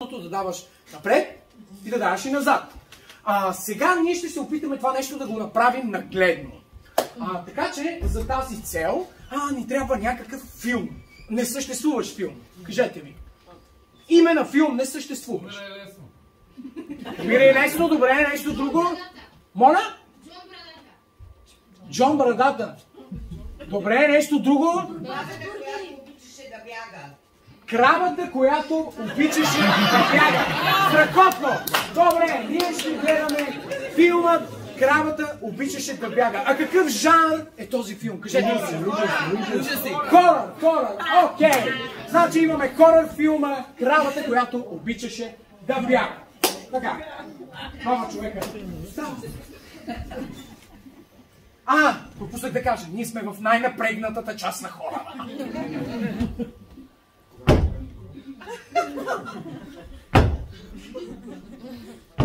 нещото да даваш напред и да даваш и назад. Сега ние ще се опитаме това нещо да го направим нагледно. Така че за тази цел ни трябва някакъв филм. Несъществуващ филм. Кажете ми. Име на филм не съществуващ. Мире лесно, добре, нещо друго. Моля? Джон Брадата. Добре, нещо друго. Крабата, която обичаше да бяга. Страхотно! Добре, ние ще гледаме филма Крабата обичаше да бяга. А какъв жанр е този филм? Кажете ми. Хорър, окей. Значи имаме хорър филма Крабата, която обичаше да бяга. Така. Мама човека. Пропуснах да кажа, ние сме в най-напрегнатата част на хората.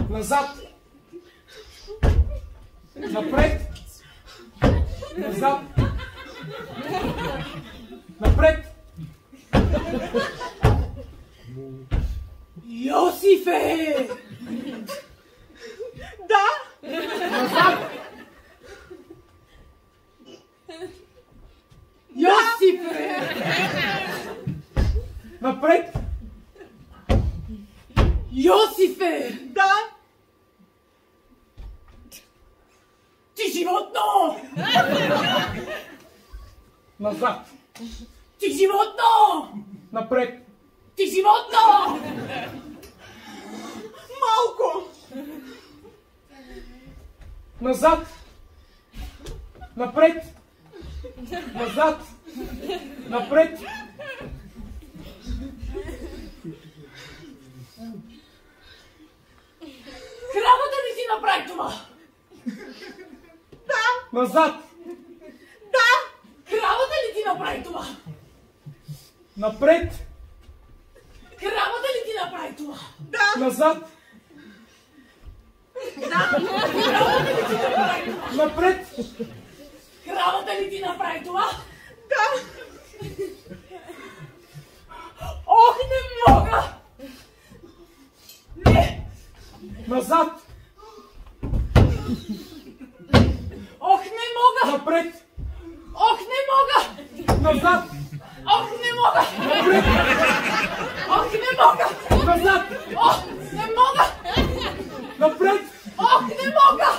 Назад. Напред. Назад. Напред. Йосифе! Да? Назад. Йосифе! Напред. Йосифе! Да? Ти животно! Назад. Ти животно! Напред. Ти животно! Малко! Назад. Напред. Назад. Напред. Крабата ли си направи това? Да. Назад. Да. Крабата ли ти направи това? Напред. Крабата ли ти направи това? Да. Назад. Да. Крабата ли ти направи това? Напред. Крабата ли ти направи това? Да. Ох, не мога! Не! Назад. Ох, не мога! Напред. Ох, не мога! Назад. Ох, не мога! Напред. Ох, не мога! Назад. Ох, не мога! Напред. Ох, не мога!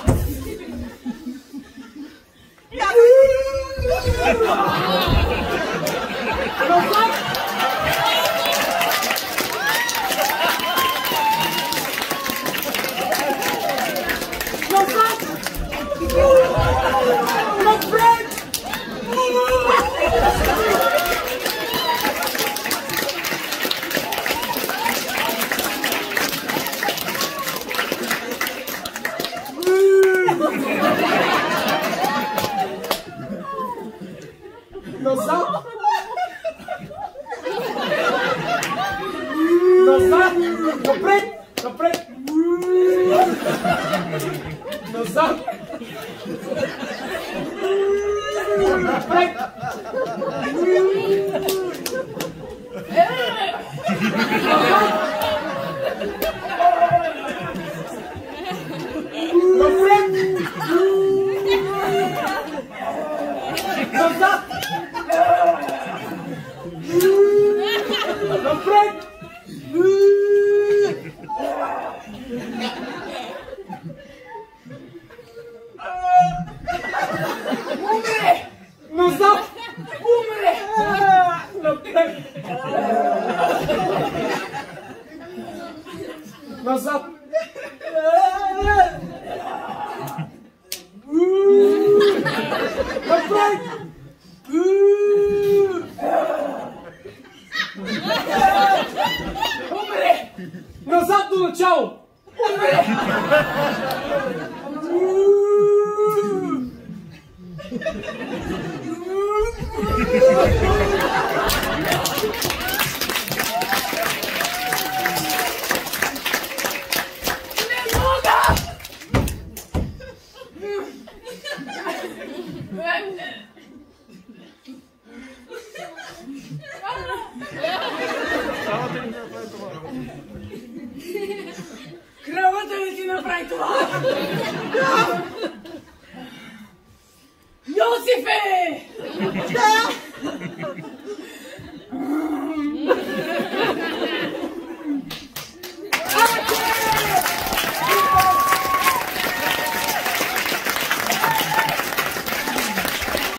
Назад. Назад. Напред. Назад. Назад. Напред. Напред. Назад. Напред. Назад. Напред! Умре! Назад! Умре! Напред! Назад! Напред! Умре! Назад до начало! Умре! Не мога! направи това? Йосифе! Да!